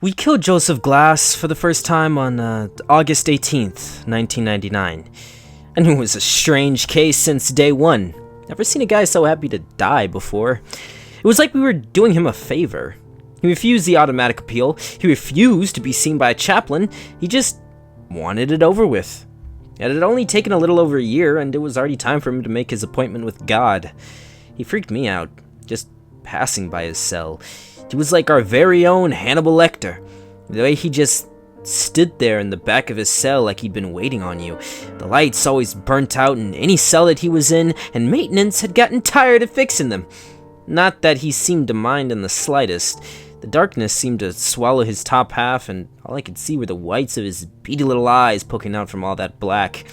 We killed Joseph Glass for the first time on August 18th, 1999. And it was a strange case since day one. Never seen a guy so happy to die before. It was like we were doing him a favor. He refused the automatic appeal. He refused to be seen by a chaplain. He just wanted it over with. It had only taken a little over a year, and it was already time for him to make his appointment with God. He freaked me out, just passing by his cell. He was like our very own Hannibal Lecter. The way he just stood there in the back of his cell like he'd been waiting on you. The lights always burnt out in any cell that he was in, and maintenance had gotten tired of fixing them. Not that he seemed to mind in the slightest. The darkness seemed to swallow his top half, and all I could see were the whites of his beady little eyes poking out from all that black.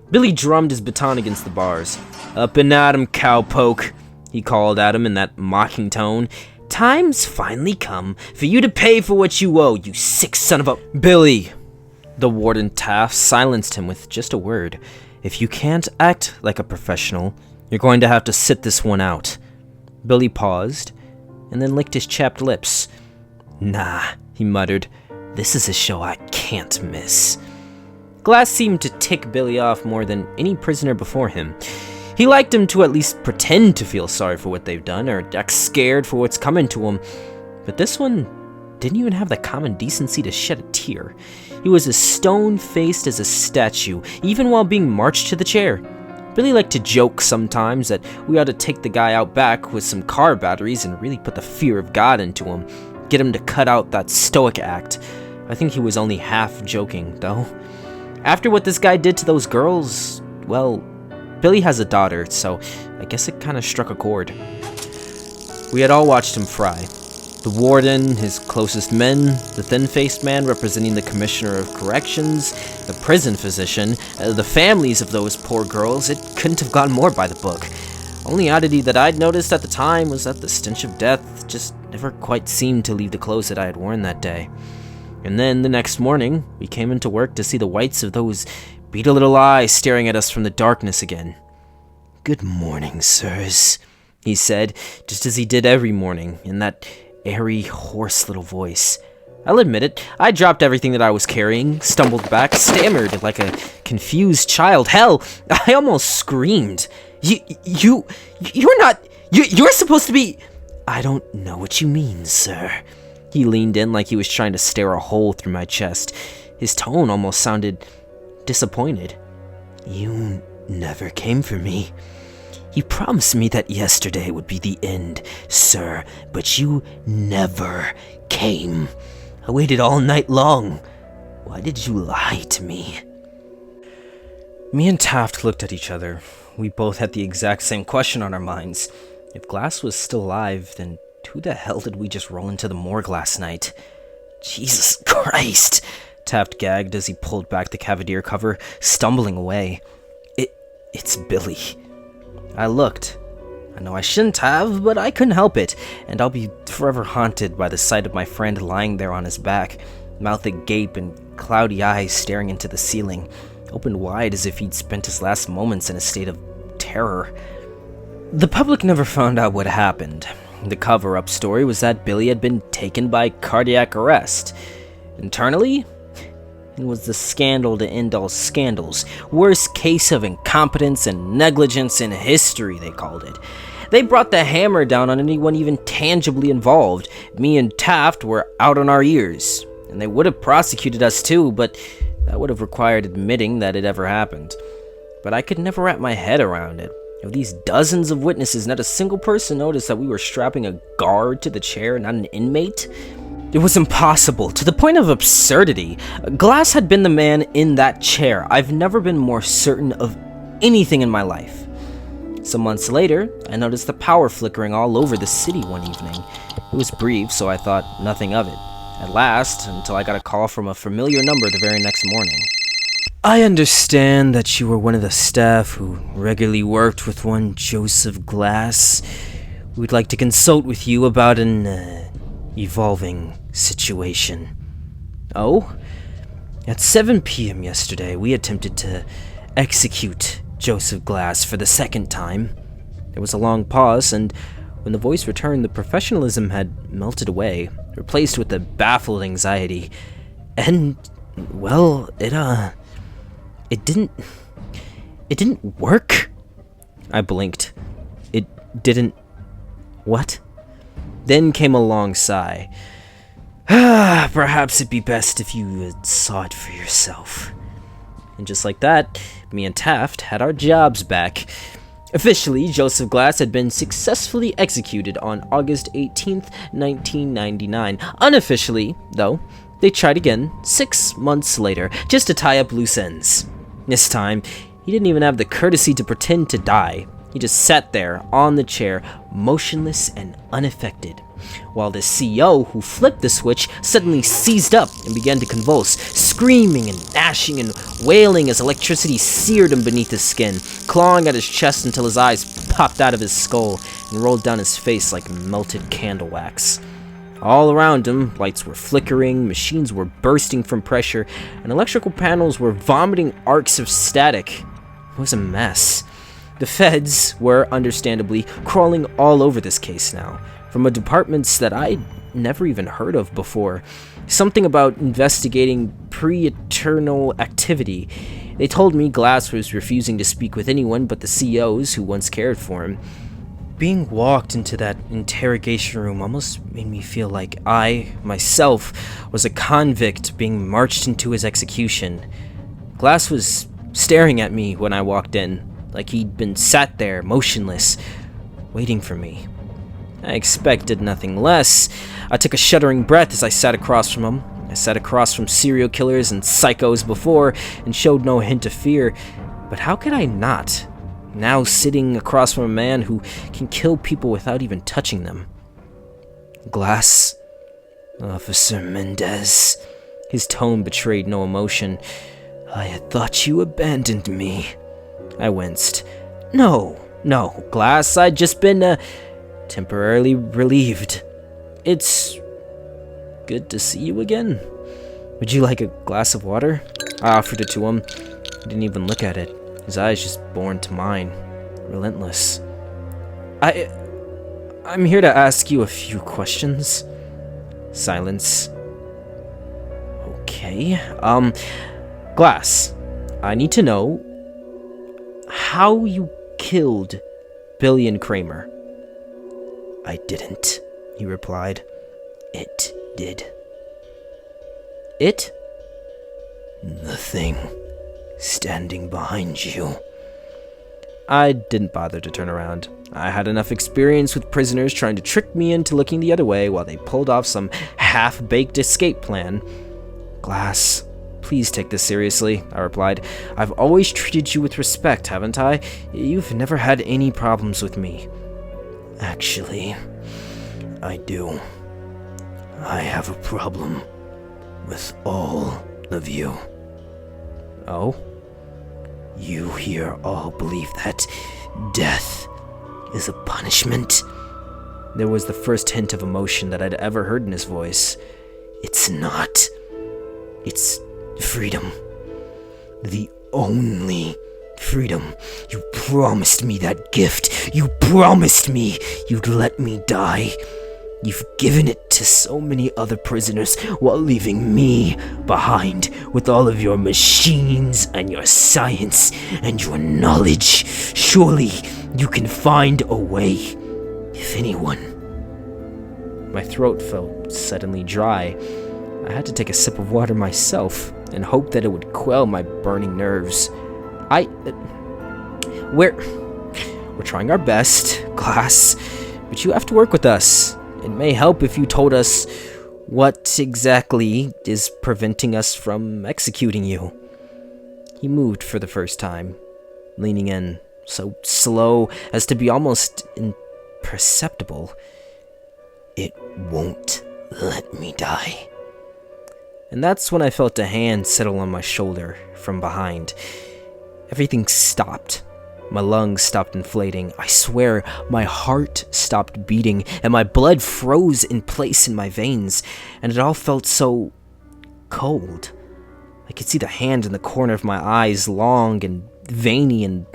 Billy drummed his baton against the bars. "Up and at 'em, cowpoke," he called at him in that mocking tone. "Time's finally come for you to pay for what you owe, you sick son of a—" "Billy!" The warden Taft silenced him with just a word. "If you can't act like a professional, you're going to have to sit this one out." Billy paused, and then licked his chapped lips. "Nah," he muttered. "This is a show I can't miss." Glass seemed to tick Billy off more than any prisoner before him. He liked him to at least pretend to feel sorry for what they've done, or act scared for what's coming to him. But this one didn't even have the common decency to shed a tear. He was as stone-faced as a statue, even while being marched to the chair. Billy liked to joke sometimes that we ought to take the guy out back with some car batteries and really put the fear of God into him, get him to cut out that stoic act. I think he was only half joking, though. After what this guy did to those girls, well, Billy has a daughter, so I guess it kind of struck a chord. We had all watched him fry. The warden, his closest men, the thin-faced man representing the commissioner of corrections, the prison physician, the families of those poor girls. It couldn't have gone more by the book. Only oddity that I'd noticed at the time was that the stench of death just never quite seemed to leave the clothes that I had worn that day. And then the next morning, we came into work to see the whites of those beady little eyes staring at us from the darkness again. "Good morning, sirs," he said, just as he did every morning, in that airy, hoarse little voice. I'll admit it, I dropped everything that I was carrying, stumbled back, stammered like a confused child. Hell, I almost screamed. You're not, you're supposed to be—" "I don't know what you mean, sir." He leaned in like he was trying to stare a hole through my chest. His tone almost sounded disappointed. "You never came for me. You promised me that yesterday would be the end, sir, but you never came. I waited all night long. Why did you lie to me?" Me and Taft looked at each other. We both had the exact same question on our minds. If Glass was still alive, then who the hell did we just roll into the morgue last night? "Jesus Christ!" Taft gagged as he pulled back the cavalier cover, stumbling away. It's Billy." I looked. I know I shouldn't have, but I couldn't help it, and I'll be forever haunted by the sight of my friend lying there on his back, mouth agape and cloudy eyes staring into the ceiling, opened wide as if he'd spent his last moments in a state of terror. The public never found out what happened. The cover-up story was that Billy had been taken by cardiac arrest. Internally, it was the scandal to end all scandals. Worst case of incompetence and negligence in history, they called it. They brought the hammer down on anyone even tangibly involved. Me and Taft were out on our ears, and they would have prosecuted us too, but that would have required admitting that it ever happened. But I could never wrap my head around it. Of these dozens of witnesses, not a single person noticed that we were strapping a guard to the chair, not an inmate. It was impossible, to the point of absurdity. Glass had been the man in that chair. I've never been more certain of anything in my life. Some months later, I noticed the power flickering all over the city one evening. It was brief, so I thought nothing of it. At last, until I got a call from a familiar number the very next morning. "I understand that you were one of the staff who regularly worked with one Joseph Glass. We'd like to consult with you about an evolving situation." "Oh?" "At 7 p.m. yesterday, we attempted to execute Joseph Glass for the second time." There was a long pause, and when the voice returned, the professionalism had melted away. replaced with a baffled anxiety. And, well, it didn't work. I blinked. It didn't... What? Then came a long sigh. Perhaps it'd be best if you saw it for yourself. And just like that, me and Taft had our jobs back. Officially, Joseph Glass had been successfully executed on August 18th, 1999. Unofficially, though, they tried again 6 months later, just to tie up loose ends. This time, he didn't even have the courtesy to pretend to die. He just sat there on the chair, motionless and unaffected, while the CO who flipped the switch suddenly seized up and began to convulse, screaming and gnashing and wailing as electricity seared him beneath his skin, clawing at his chest until his eyes popped out of his skull and rolled down his face like melted candle wax. All around him, lights were flickering, machines were bursting from pressure, and electrical panels were vomiting arcs of static. It was a mess. The feds were, understandably, crawling all over this case now, from departments that I'd never even heard of before. Something about investigating pre-eternal activity. They told me Glass was refusing to speak with anyone but the COs who once cared for him. Being walked into that interrogation room almost made me feel like I, myself, was a convict being marched into his execution. Glass was staring at me when I walked in, like he'd been sat there, motionless, waiting for me. I expected nothing less. I took a shuddering breath as I sat across from him. I sat across from serial killers and psychos before and showed no hint of fear. But how could I not? Now sitting across from a man who can kill people without even touching them. Glass. Officer Mendez. His tone betrayed no emotion. I had thought you abandoned me. I winced. No, Glass, I'd just been, temporarily relieved. It's good to see you again. Would you like a glass of water? I offered it to him. He didn't even look at it. His eyes just bored to mine. Relentless. I'm here to ask you a few questions. Silence. Okay. Glass, I need to know how you killed Billy and Kramer. I didn't, he replied. It did. It? The thing standing behind you. I didn't bother to turn around. I had enough experience with prisoners trying to trick me into looking the other way while they pulled off some half-baked escape plan. Glass, please take this seriously, I replied. I've always treated you with respect, haven't I? You've never had any problems with me. Actually, I do. I have a problem with all of you. Oh? You here all believe that death is a punishment? There was the first hint of emotion that I'd ever heard in his voice. It's not. It's freedom. The only freedom. You promised me that gift. You promised me you'd let me die. You've given it to so many other prisoners while leaving me behind with all of your machines and your science and your knowledge. Surely you can find a way, if anyone. My throat felt suddenly dry. I had to take a sip of water myself and hope that it would quell my burning nerves. We're trying our best, Glass, but you have to work with us. It may help if you told us what exactly is preventing us from executing you. He moved for the first time, leaning in, so slow as to be almost imperceptible. It won't let me die. And that's when I felt a hand settle on my shoulder from behind. Everything stopped. My lungs stopped inflating. I swear, my heart stopped beating, and my blood froze in place in my veins, and it all felt so cold. I could see the hand in the corner of my eyes, long and veiny and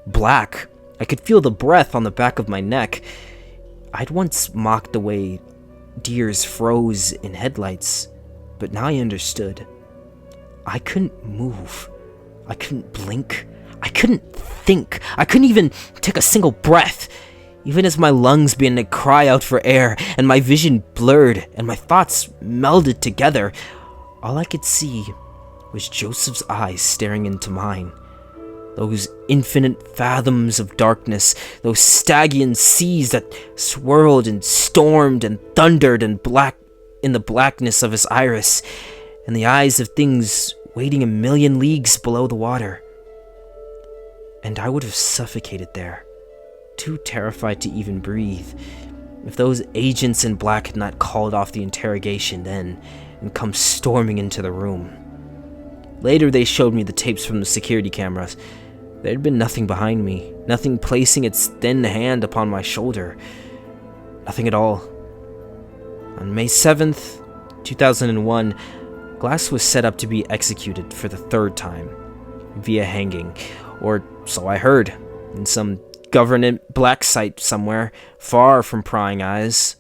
black. I could feel the breath on the back of my neck. I'd once mocked the way deers froze in headlights, but now I understood. I couldn't move. I couldn't blink. I couldn't think. I couldn't even take a single breath. Even as my lungs began to cry out for air, and my vision blurred, and my thoughts melded together, all I could see was Joseph's eyes staring into mine. Those infinite fathoms of darkness, those Stygian seas that swirled and stormed and thundered in the blackness of his iris, and the eyes of things waiting a million leagues below the water. And I would have suffocated there, too terrified to even breathe, if those agents in black had not called off the interrogation then and come storming into the room. Later they showed me the tapes from the security cameras. There had been nothing behind me, nothing placing its thin hand upon my shoulder. Nothing at all. On May 7th, 2001, Glass was set up to be executed for the third time, via hanging, or so I heard, in some government black site somewhere, far from prying eyes.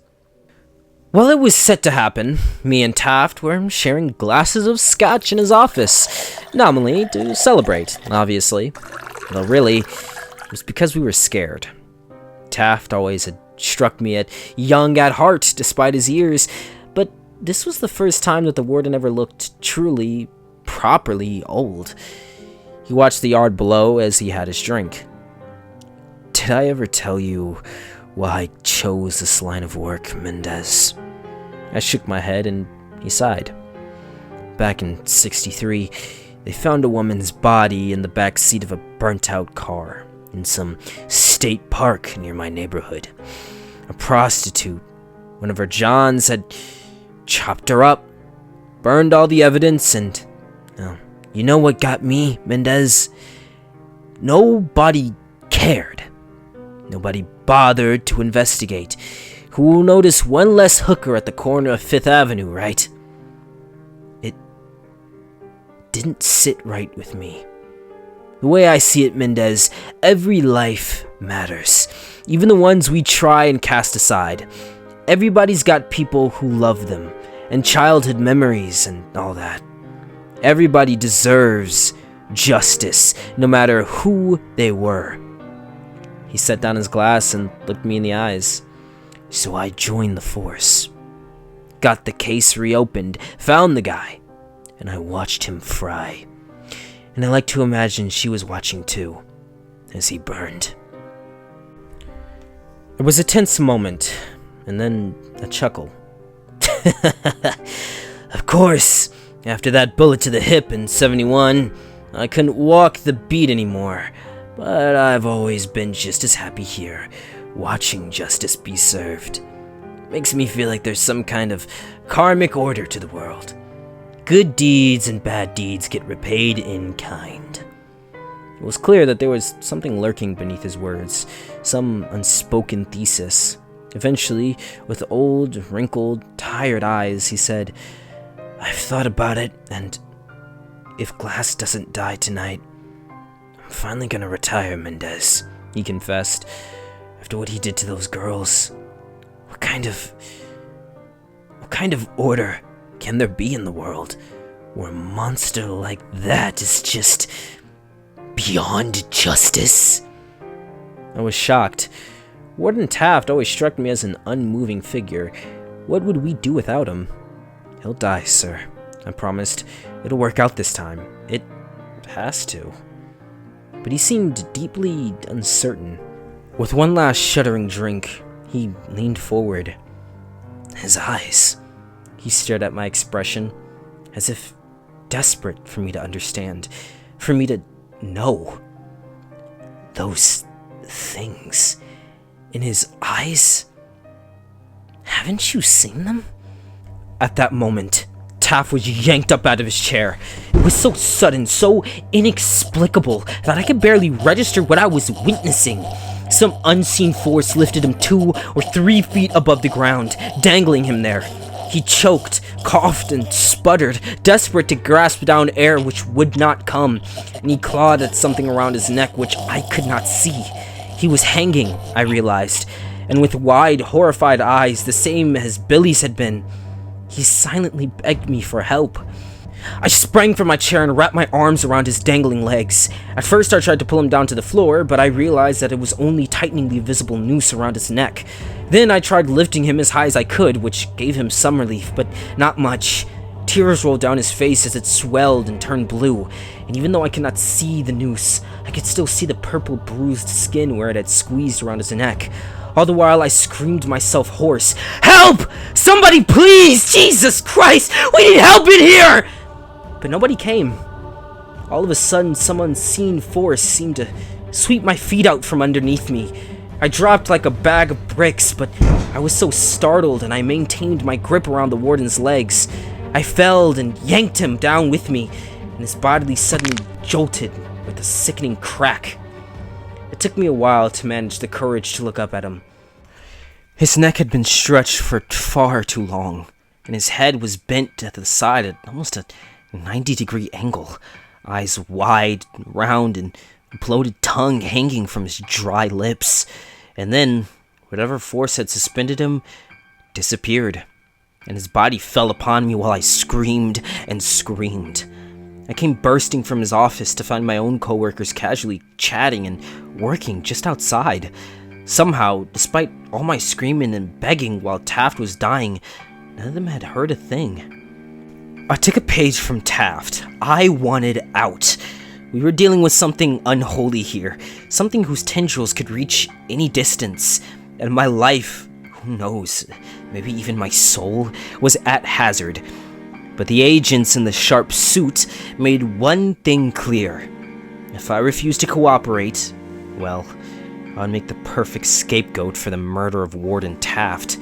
While it was set to happen, me and Taft were sharing glasses of scotch in his office, nominally to celebrate, obviously. Though really, it was because we were scared. Taft always had struck me at young at heart, despite his years, but this was the first time that the warden ever looked truly, properly old. He watched the yard below as he had his drink. Did I ever tell you why I chose this line of work, Mendez? I shook my head and he sighed. Back in '63, they found a woman's body in the back seat of a burnt-out car in some state park near my neighborhood. A prostitute, one of her Johns, had chopped her up, burned all the evidence, and you know what got me, Mendez? Nobody cared. Nobody bothered to investigate. Who will notice one less hooker at the corner of 5th Avenue, right? It didn't sit right with me. The way I see it, Mendez, every life matters. Even the ones we try and cast aside. Everybody's got people who love them, and childhood memories and all that. Everybody deserves justice, no matter who they were. He set down his glass and looked me in the eyes. So I joined the force. Got the case reopened, found the guy, and I watched him fry. And I like to imagine she was watching too, as he burned. It was a tense moment, and then a chuckle. Of course, after that bullet to the hip in '71, I couldn't walk the beat anymore. But I've always been just as happy here, watching justice be served. Makes me feel like there's some kind of karmic order to the world. Good deeds and bad deeds get repaid in kind. It was clear that there was something lurking beneath his words, some unspoken thesis. Eventually, with old, wrinkled, tired eyes, he said, I've thought about it, and if Glass doesn't die tonight, I'm finally gonna retire, Mendez, he confessed. After what he did to those girls, what kind of order can there be in the world where a monster like that is just beyond justice? I was shocked. Warden Taft always struck me as an unmoving figure. What would we do without him? He'll die, sir, I promised. It'll work out this time. It has to. But he seemed deeply uncertain. With one last shuddering drink, he leaned forward. His eyes. He stared at my expression, as if desperate for me to understand, for me to know. Those things in his eyes. Haven't you seen them? At that moment, Taft was yanked up out of his chair. It was so sudden, so inexplicable, that I could barely register what I was witnessing. Some unseen force lifted him 2 or 3 feet above the ground, dangling him there. He choked, coughed, and sputtered, desperate to grasp down air which would not come, and he clawed at something around his neck which I could not see. He was hanging, I realized, and with wide, horrified eyes, the same as Billy's had been, he silently begged me for help. I sprang from my chair and wrapped my arms around his dangling legs. At first I tried to pull him down to the floor, but I realized that it was only tightening the invisible noose around his neck. Then I tried lifting him as high as I could, which gave him some relief, but not much. Tears rolled down his face as it swelled and turned blue, and even though I could not see the noose, I could still see the purple bruised skin where it had squeezed around his neck. All the while I screamed myself hoarse, "Help! Somebody please! Jesus Christ! We need help in here!" But nobody came. All of a sudden, some unseen force seemed to sweep my feet out from underneath me. I dropped like a bag of bricks, but I was so startled and I maintained my grip around the warden's legs. I fell and yanked him down with me, and his body suddenly jolted with a sickening crack. It took me a while to manage the courage to look up at him. His neck had been stretched for far too long, and his head was bent to the side at almost a 90-degree angle, eyes wide, round, and bloated tongue hanging from his dry lips. And then, whatever force had suspended him disappeared, and his body fell upon me while I screamed and screamed. I came bursting from his office to find my own coworkers casually chatting and working just outside. Somehow, despite all my screaming and begging while Taft was dying, none of them had heard a thing. I took a page from Taft. I wanted out. We were dealing with something unholy here, something whose tendrils could reach any distance, and my life, who knows, maybe even my soul, was at hazard. But the agents in the sharp suit made one thing clear. If I refused to cooperate, well, I'd make the perfect scapegoat for the murder of Warden Taft.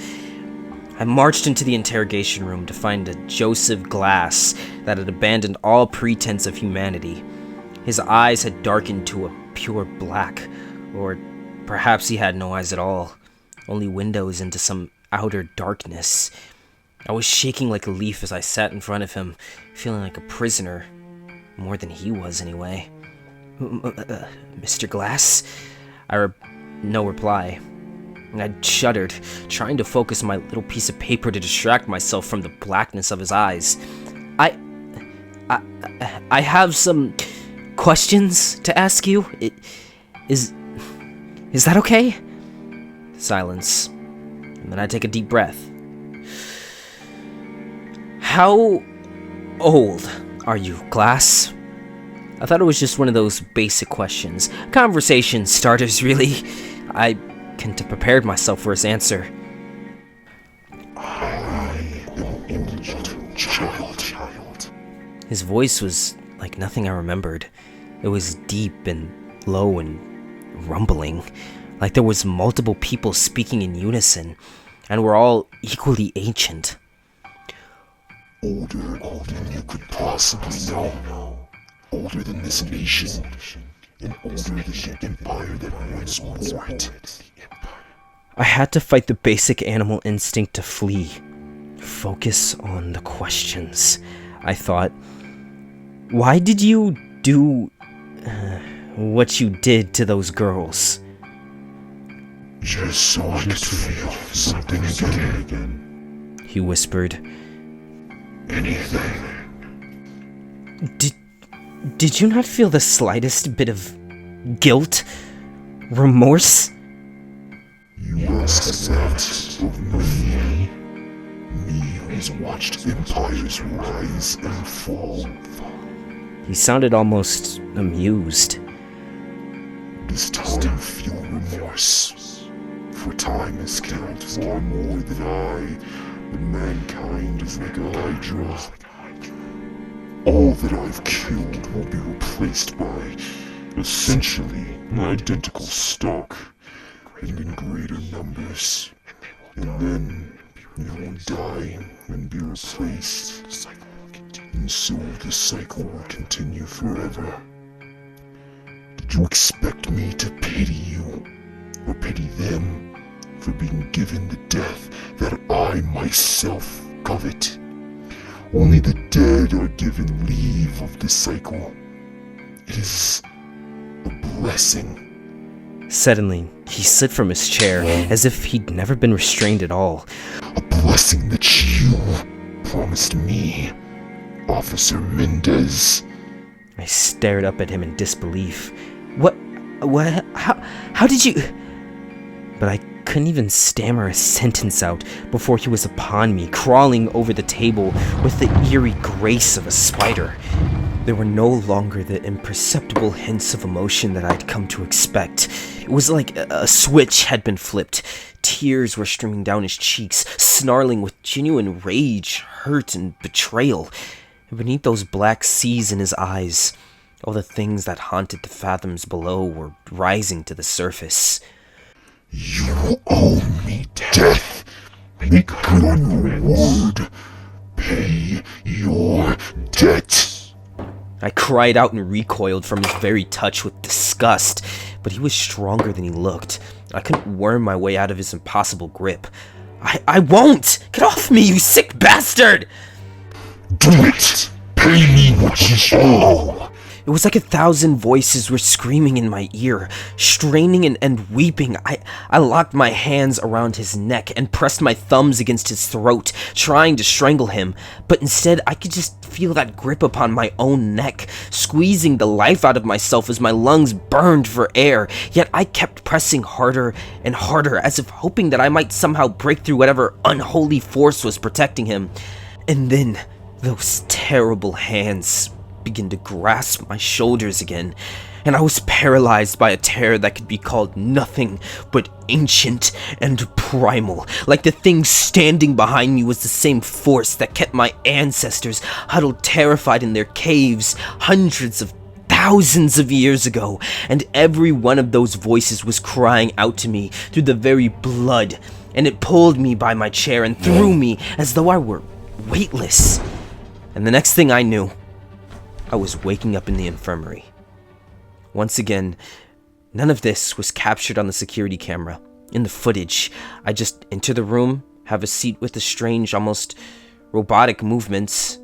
I marched into the interrogation room to find a Joseph Glass that had abandoned all pretense of humanity. His eyes had darkened to a pure black, or perhaps he had no eyes at all, only windows into some outer darkness. I was shaking like a leaf as I sat in front of him, feeling like a prisoner, more than he was anyway. Mr. Glass? No reply. I shuddered, trying to focus my little piece of paper to distract myself from the blackness of his eyes. I have some questions to ask you. Is that okay? Silence. And then I take a deep breath. How old are you, Glass? I thought it was just one of those basic questions. Conversation starters, really. I couldn't have prepared myself for his answer. I am indigent child. His voice was like nothing I remembered. It was deep and low and rumbling, like there was multiple people speaking in unison, and were all equally ancient. Older than you could possibly know. Older than this nation, and older than the empire that once wore it. I had to fight the basic animal instinct to flee. Focus on the questions, I thought. Why did you do what you did to those girls? Just so I could feel something again. He whispered. Anything. Did you not feel the slightest bit of guilt? Remorse? You ask that of me? Me who's watched empires rise and fall. He sounded almost amused. Does time feel remorse? For time has killed far more than I, but mankind is like a hydra. All that I've killed will be replaced by, essentially, an identical stock, and in greater numbers. And then you will die and be replaced. And so the cycle will continue forever. Did you expect me to pity you, or pity them, for being given the death that I myself covet? Only the dead are given leave of the cycle. It is a blessing. Suddenly, he slid from his chair as if he'd never been restrained at all. A blessing that you promised me, Officer Mendez. I stared up at him in disbelief. What, how did you... But I couldn't even stammer a sentence out before he was upon me, crawling over the table with the eerie grace of a spider. There were no longer the imperceptible hints of emotion that I'd come to expect. It was like a switch had been flipped. Tears were streaming down his cheeks, snarling with genuine rage, hurt, and betrayal. And beneath those black seas in his eyes, all the things that haunted the fathoms below were rising to the surface. You owe me death. Make good on your word. Pay your debt. I cried out and recoiled from his very touch with disgust, but he was stronger than he looked. I couldn't worm my way out of his impossible grip. I won't! Get off me, you sick bastard! Do it! Pay me what you owe! It was like 1,000 voices were screaming in my ear, straining and weeping. I locked my hands around his neck and pressed my thumbs against his throat, trying to strangle him. But instead, I could just feel that grip upon my own neck, squeezing the life out of myself as my lungs burned for air. Yet I kept pressing harder and harder, as if hoping that I might somehow break through whatever unholy force was protecting him. And then, those terrible hands began to grasp my shoulders again, and I was paralyzed by a terror that could be called nothing but ancient and primal. Like the thing standing behind me was the same force that kept my ancestors huddled terrified in their caves hundreds of thousands of years ago, and every one of those voices was crying out to me through the very blood, and it pulled me by my chair and threw me as though I were weightless. And the next thing I knew, I was waking up in the infirmary. Once again, none of this was captured on the security camera. In the footage, I just enter the room, have a seat with the strange, almost robotic movements,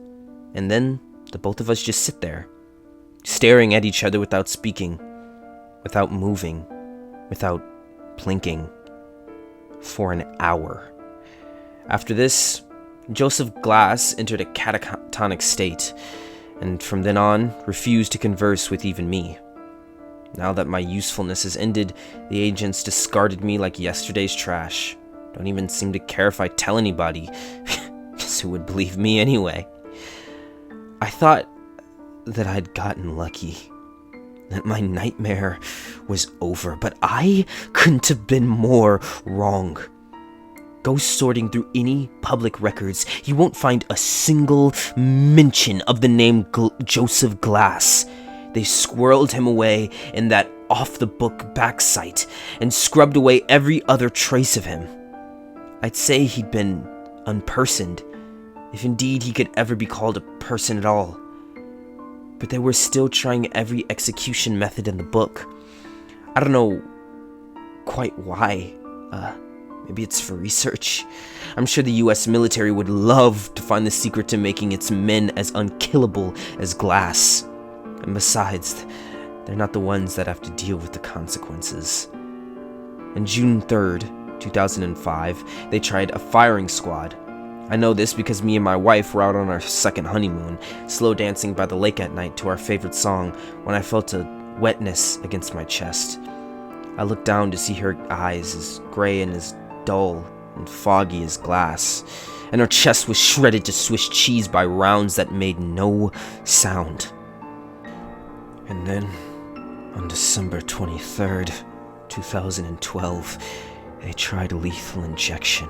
and then the both of us just sit there, staring at each other without speaking, without moving, without blinking, for an hour. After this, Joseph Glass entered a catatonic state, and from then on, refused to converse with even me. Now that my usefulness has ended, the agents discarded me like yesterday's trash. Don't even seem to care if I tell anybody, because who would believe me anyway? I thought that I'd gotten lucky, that my nightmare was over, but I couldn't have been more wrong. Go sorting through any public records, you won't find a single mention of the name Joseph Glass. They squirreled him away in that off-the-book backsite and scrubbed away every other trace of him. I'd say he'd been unpersoned, if indeed he could ever be called a person at all. But they were still trying every execution method in the book. I don't know quite why. Maybe it's for research. I'm sure the US military would love to find the secret to making its men as unkillable as Glass. And besides, they're not the ones that have to deal with the consequences. On June 3rd, 2005, they tried a firing squad. I know this because me and my wife were out on our second honeymoon, slow dancing by the lake at night to our favorite song, when I felt a wetness against my chest. I looked down to see her eyes as gray and as dull and foggy as glass, and her chest was shredded to Swiss cheese by rounds that made no sound. And then, on December 23rd, 2012, they tried a lethal injection.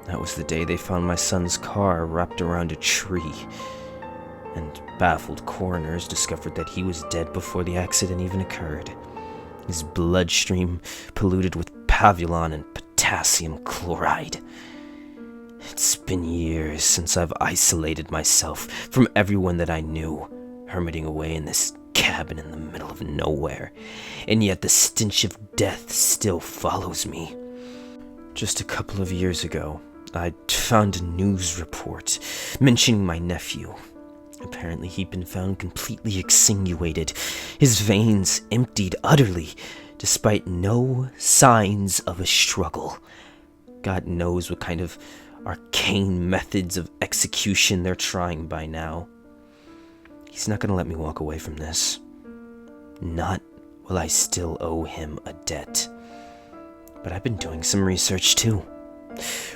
That was the day they found my son's car wrapped around a tree, and baffled coroners discovered that he was dead before the accident even occurred. His bloodstream polluted with pavulon and potassium chloride. It's been years since I've isolated myself from everyone that I knew, hermiting away in this cabin in the middle of nowhere, and yet the stench of death still follows me. Just a couple of years ago, I found a news report mentioning my nephew. Apparently he'd been found completely exsanguinated, his veins emptied utterly, despite no signs of a struggle. God knows what kind of arcane methods of execution they're trying by now. He's not gonna let me walk away from this. Not while I still owe him a debt. But I've been doing some research too.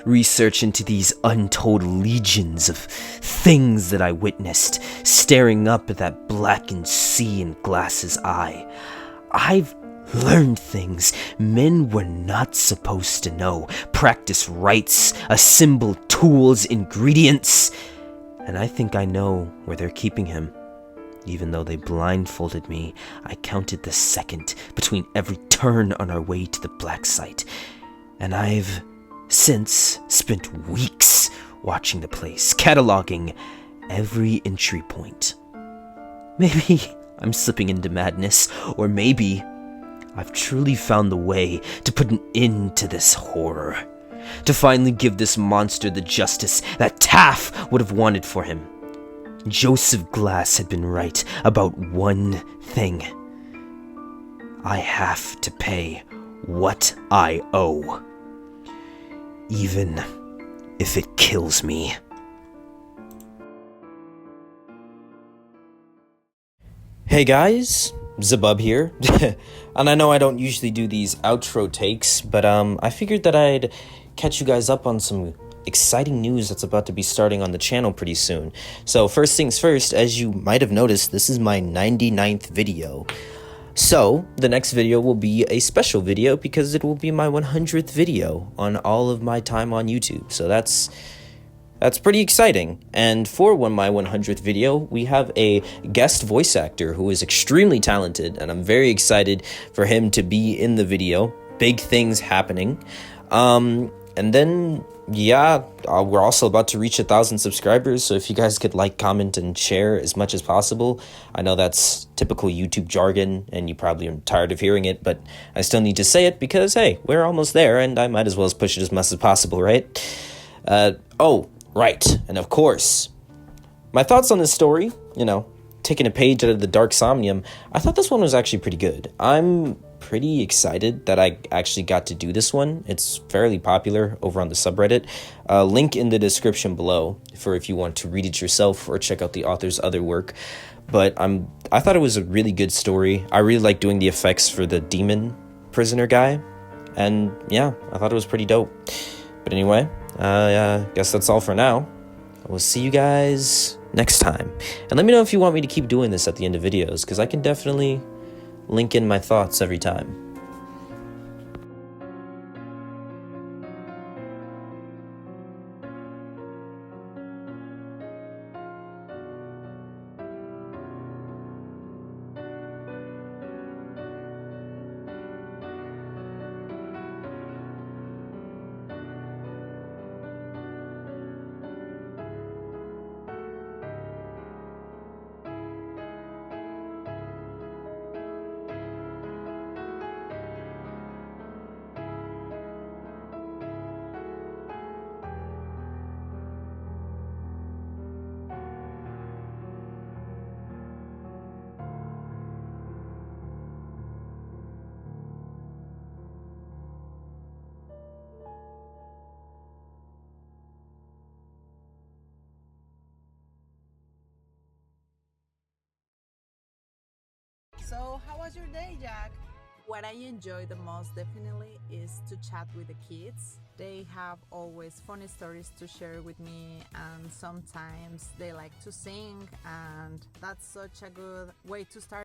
Research into these untold legions of things that I witnessed, staring up at that blackened sea in Glass's eye. I've learned things men were not supposed to know. Practice rites, assemble tools, ingredients. And I think I know where they're keeping him. Even though they blindfolded me, I counted the second between every turn on our way to the black site. And I've since spent weeks watching the place, cataloging every entry point. Maybe I'm slipping into madness, or maybe I've truly found the way to put an end to this horror, to finally give this monster the justice that Taff would have wanted for him. Joseph Glass had been right about one thing. I have to pay what I owe, even if it kills me. Hey guys, Zabub here, and I know I don't usually do these outro takes, but I figured that I'd catch you guys up on some exciting news that's about to be starting on the channel pretty soon. So first things first, as you might have noticed, this is my 99th video. So the next video will be a special video because it will be my 100th video on all of my time on YouTube. So that's pretty exciting. And for my 100th video, we have a guest voice actor who is extremely talented, and I'm very excited for him to be in the video. Big things happening. And then, yeah, we're also about to reach 1,000 subscribers, so if you guys could like, comment, and share as much as possible. I know that's typical YouTube jargon, and you probably are tired of hearing it, but I still need to say it because, hey, we're almost there, and I might as well push it as much as possible, right? Oh, right, and of course, my thoughts on this story, taking a page out of the Dark Somnium, I thought this one was actually pretty good. I'm pretty excited that I actually got to do this one. It's fairly popular over on the subreddit. Link in the description below for if you want to read it yourself or check out the author's other work. But I thought it was a really good story. I really like doing the effects for the demon prisoner guy. And yeah, I thought it was pretty dope. But anyway, I guess that's all for now. We'll see you guys next time. And let me know if you want me to keep doing this at the end of videos, because I can definitely link in my thoughts every time. So, how was your day, Jack? What I enjoy the most definitely is to chat with the kids. They have always funny stories to share with me, and sometimes they like to sing, and that's such a good way to start